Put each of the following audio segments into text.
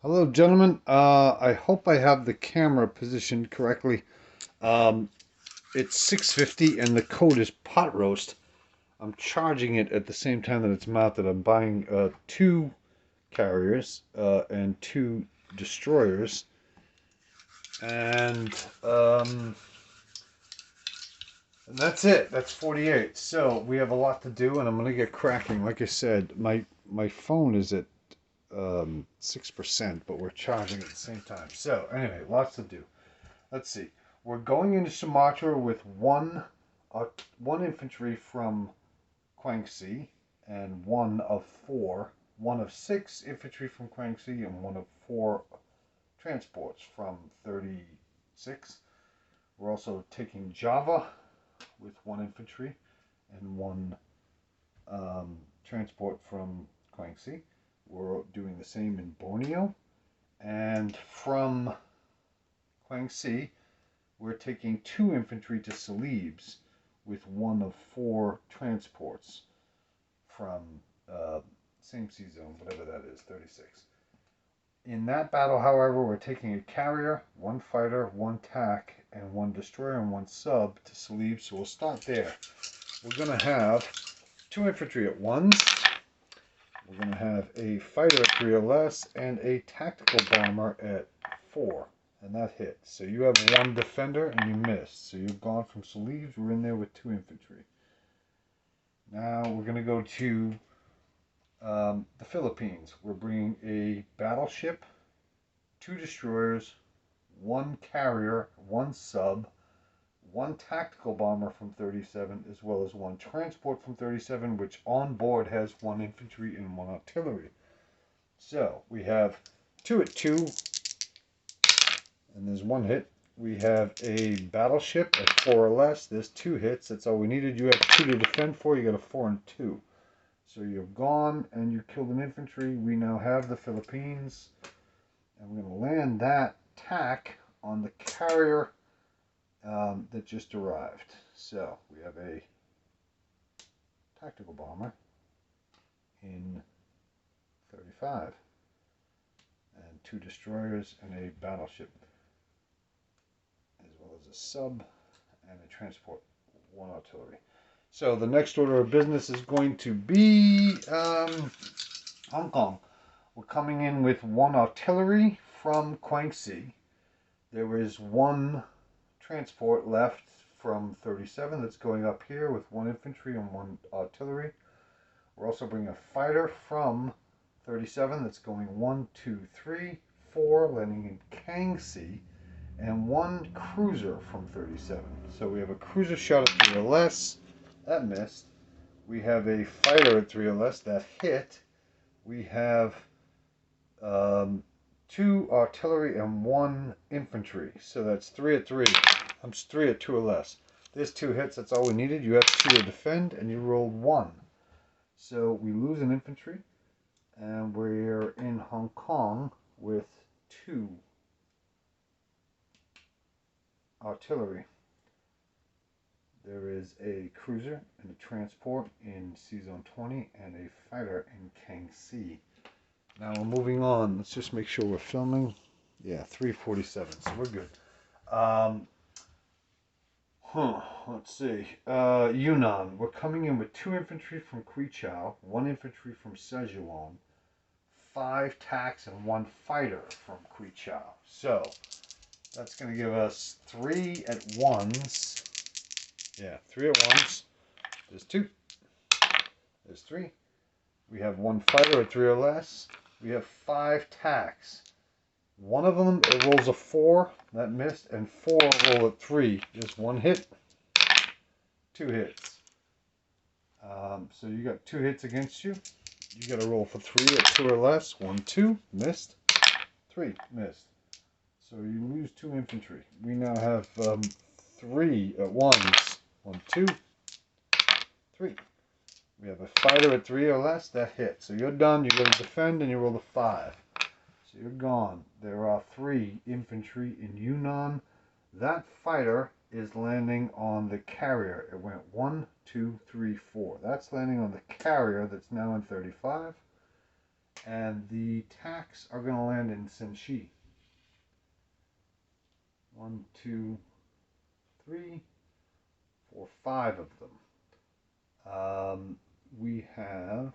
Hello, gentlemen. I hope I have the camera positioned correctly. Um, it's 6:50 and the code is pot roast. I'm charging it at the same time that it's mounted. I'm buying two carriers and two destroyers, and um, and that's it. That's 48. So we have a lot to do, and I'm gonna get cracking. Like I said, my phone is at 6%, but we're charging at the same time. So anyway, lots to do. Let's see. We're going into Sumatra with one infantry from Kwangsi and one of six infantry from Kwangsi and one of four transports from 36. We're also taking Java with one infantry and one transport from Kwangsi. We're doing the same in Borneo. And from Kwangsi, we're taking two infantry to Celebes with one of four transports from same sea zone, whatever that is, 36. In that battle, however, we're taking a carrier, one fighter, one TAC, and one destroyer and one sub to Celebes. So we'll start there. We're going to have two infantry at ones. We're going to have a fighter at 3 or less and a tactical bomber at 4. And that hit. So you have one defender and you missed. So you've gone from Celebes. We're in there with two infantry. Now we're going to go to the Philippines. We're bringing a battleship, two destroyers, one carrier, one sub, one tactical bomber from 37, as well as one transport from 37, which on board has one infantry and one artillery. So we have two at 2, and there's one hit. We have a battleship at 4 or less. There's 2 hits. That's all we needed. You have 2 to defend for. You got a 4 and 2. So you're gone and you killed an infantry. We now have the Philippines. And we're going to land that tack on the carrier that just arrived. So we have a tactical bomber in 35 and 2 destroyers and a battleship, as well as a sub and a transport, one artillery. So the next order of business is going to be Hong Kong. We're coming in with one artillery from Kwangsi. There is one transport left from 37 that's going up here with one infantry and one artillery. We're also bringing a fighter from 37 that's going 1, 2, 3, 4, landing in Kangxi, and one cruiser from 37. So we have a cruiser shot at 3 or less. That missed. We have a fighter at 3 or less. That hit. We have um, 2 artillery and 1 infantry. So that's 3 at 3. I'm 3 at 2 or less. There's 2 hits. That's all we needed. You have 2 to defend, and you rolled 1. So we lose an infantry, and we're in Hong Kong with 2 artillery. There is a cruiser and a transport in Sea Zone 20 and a fighter in Kangxi. Now we're moving on. Let's just make sure we're filming. Yeah, 3:47, so we're good. Um, let's see. Yunnan. We're coming in with 2 infantry from Quichao, 1 infantry from Sichuan, 5 TACs, and 1 fighter from Quichao. So that's going to give us 3 at ones. Yeah, 3 at ones. There's 2. There's 3. We have 1 fighter at 3 or less. We have 5 TACs. One of them, it rolls a 4. That missed. And 4 roll at 3. Just 1 hit. 2 hits. So you got 2 hits against you. You got to roll for 3 at 2 or less. 1, 2. Missed. 3. Missed. So you lose 2 infantry. We now have 3 at ones. 1, 2, 3. We have a fighter at 3 or less. That hit. So you're done. You go to defend and you roll a 5. So you're gone. There are 3 infantry in Yunnan. That fighter is landing on the carrier. It went 1, 2, 3, 4. That's landing on the carrier that's now in 35. And the tacks are going to land in Senshi. 1, 2, 3, 4, 5 of them. We have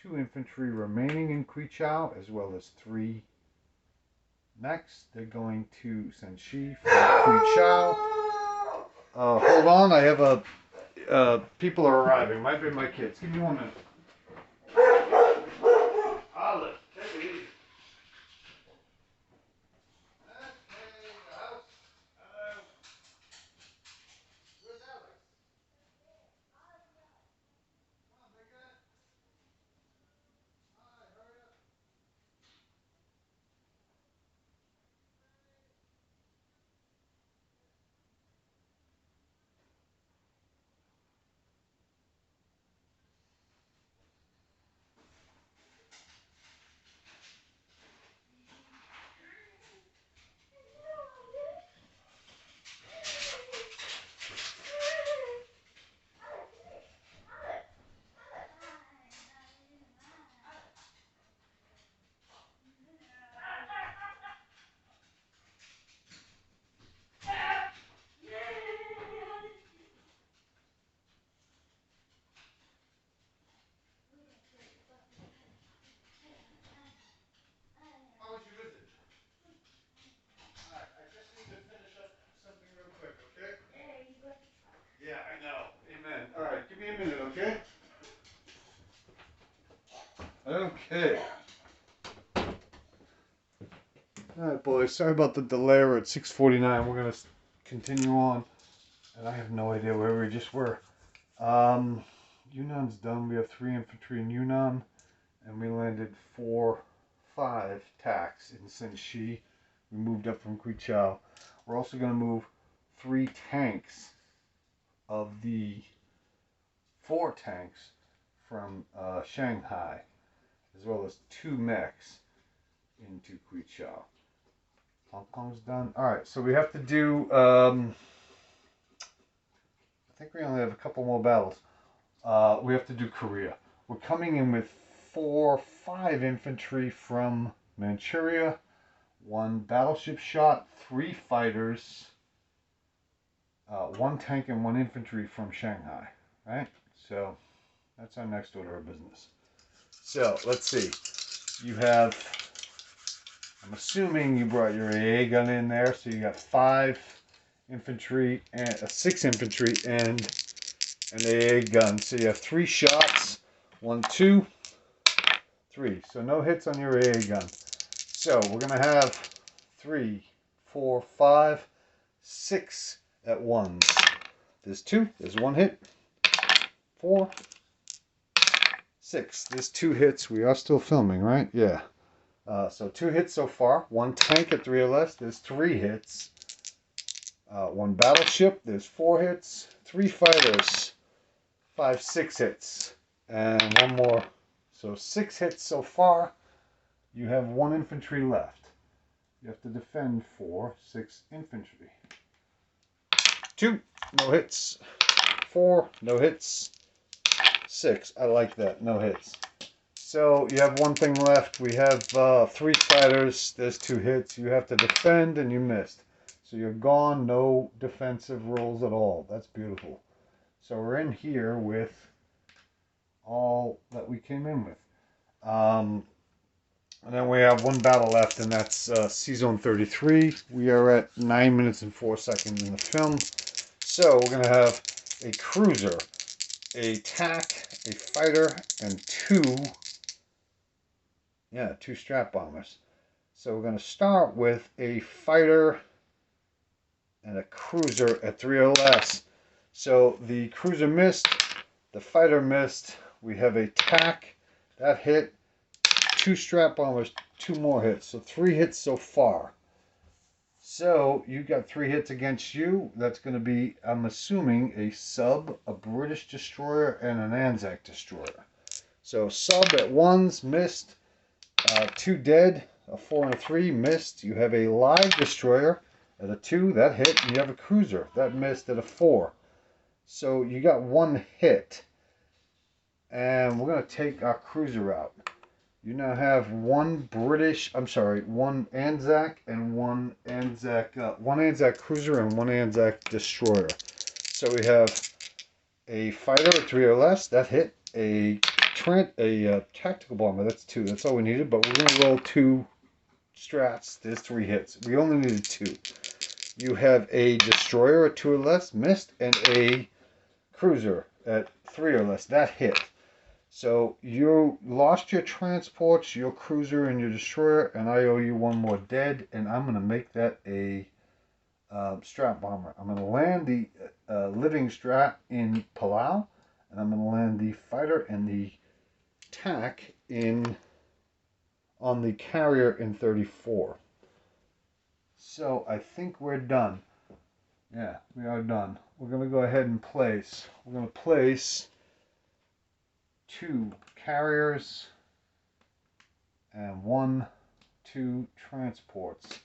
2 infantry remaining in Quichao, as well as 3 mechs. They're going to Senshi from Quichao. Hold on, I have people are arriving. Might be my kids. Give me 1 minute. Olive, take it easy. How was your visit? Alright, I just need to finish up something real quick, okay? Yeah, I know. Amen. Alright, give me a minute, okay? Okay. Alright, boys. Sorry about the delay. We're at 6:49. We're going to continue on. And I have no idea where we just were. Yunnan's done. We have 3 infantry in Yunnan. And we landed 5 tacks in Senshi. We moved up from Quichao. We're also going to move 3 tanks of the 4 tanks from Shanghai, as well as 2 mechs into Quichao. Hong Kong's done. Alright, so we have to do, I think we only have a couple more battles. We have to do Korea. We're coming in with 5 infantry from Manchuria, 1 battleship shot, 3 fighters, 1 tank and 1 infantry from Shanghai. Right? So that's our next order of business. So let's see. You have, I'm assuming you brought your AA gun in there, so you got 5 infantry and 6 infantry and an AA gun. So you have 3 shots. 1, 2, 3. So no hits on your AA gun. So we're gonna have 3, 4, 5, 6 at once. There's 2. There's 1 hit. 4, 6. There's 2 hits. We are still filming, right? Yeah. So 2 hits so far. 1 tank at 3 or less. There's 3 hits. 1 battleship. There's 4 hits. 3 fighters. 5, 6 hits. And 1 more. So 6 hits so far. You have 1 infantry left. You have to defend 6 infantry. 2, no hits. 4, no hits. 6, I like that, no hits. So you have 1 thing left. We have 3 fighters. There's 2 hits. You have to defend and you missed. So you're gone, no defensive rolls at all. That's beautiful. So we're in here with all that we came in with. And then we have 1 battle left, and that's C-Zone 33. We are at 9 minutes and 4 seconds in the film. So we're going to have a cruiser, a TAC, a fighter, and 2 strap bombers. So we're going to start with a fighter and a cruiser at 3 or less. So the cruiser missed, the fighter missed. We have a TAC, that hit. 2 strap bombers, 2 more hits. So 3 hits so far. So you got 3 hits against you. That's going to be, I'm assuming, a sub, a British destroyer, and an Anzac destroyer. So sub at 1s, missed. 2 dead, a 4 and a 3, missed. You have a live destroyer at a 2, that hit. And you have a cruiser, that missed at a 4. So you got 1 hit. And we're going to take our cruiser out. You now have one Anzac and one Anzac cruiser and one Anzac destroyer. So we have a fighter at 3 or less, that hit. A tactical bomber, that's 2. That's all we needed, but we're gonna roll 2 strats. There's 3 hits. We only needed 2. You have a destroyer at 2 or less, missed, and a cruiser at 3 or less, that hit. So you lost your transports, your cruiser, and your destroyer, and I owe you 1 more dead, and I'm going to make that a strat bomber. I'm going to land the living strat in Palau, and I'm going to land the fighter and the tac on the carrier in 34. So I think we're done. Yeah, we are done. We're going to go ahead and place. We're going to place 2 carriers and 2 transports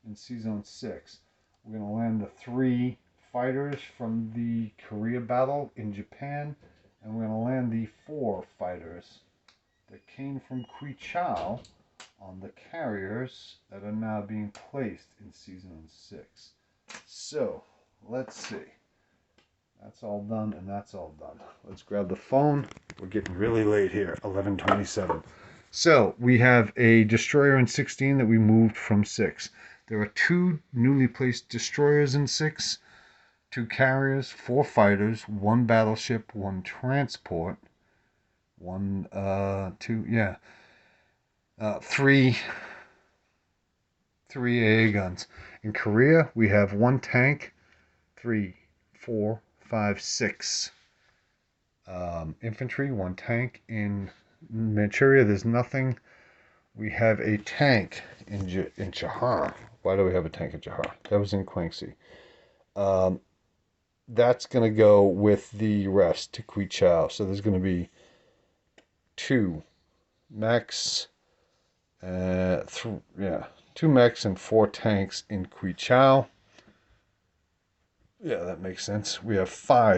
in C-Zone 6. We're going to land the 3 fighters from the Korea battle in Japan, and we're going to land the 4 fighters that came from Kwichao on the carriers that are now being placed in C-Zone 6. So, let's see. That's all done, and that's all done. Let's grab the phone. We're getting really late here, 11:27. So, we have a destroyer in 16 that we moved from 6. There are 2 newly placed destroyers in 6, 2 carriers, 4 fighters, 1 battleship, 1 transport, 3 AA guns. In Korea, we have 1 tank, 3, 4, 5, 6 infantry, 1 tank. In Manchuria, there's nothing. We have a tank in Chahar. Why do we have a tank in Chahar? That was in Kwangsi. That's going to go with the rest to Kwichao. So there's going to be 2 mechs, 2 mechs and 4 tanks in Kwichao. Yeah, that makes sense. We have 5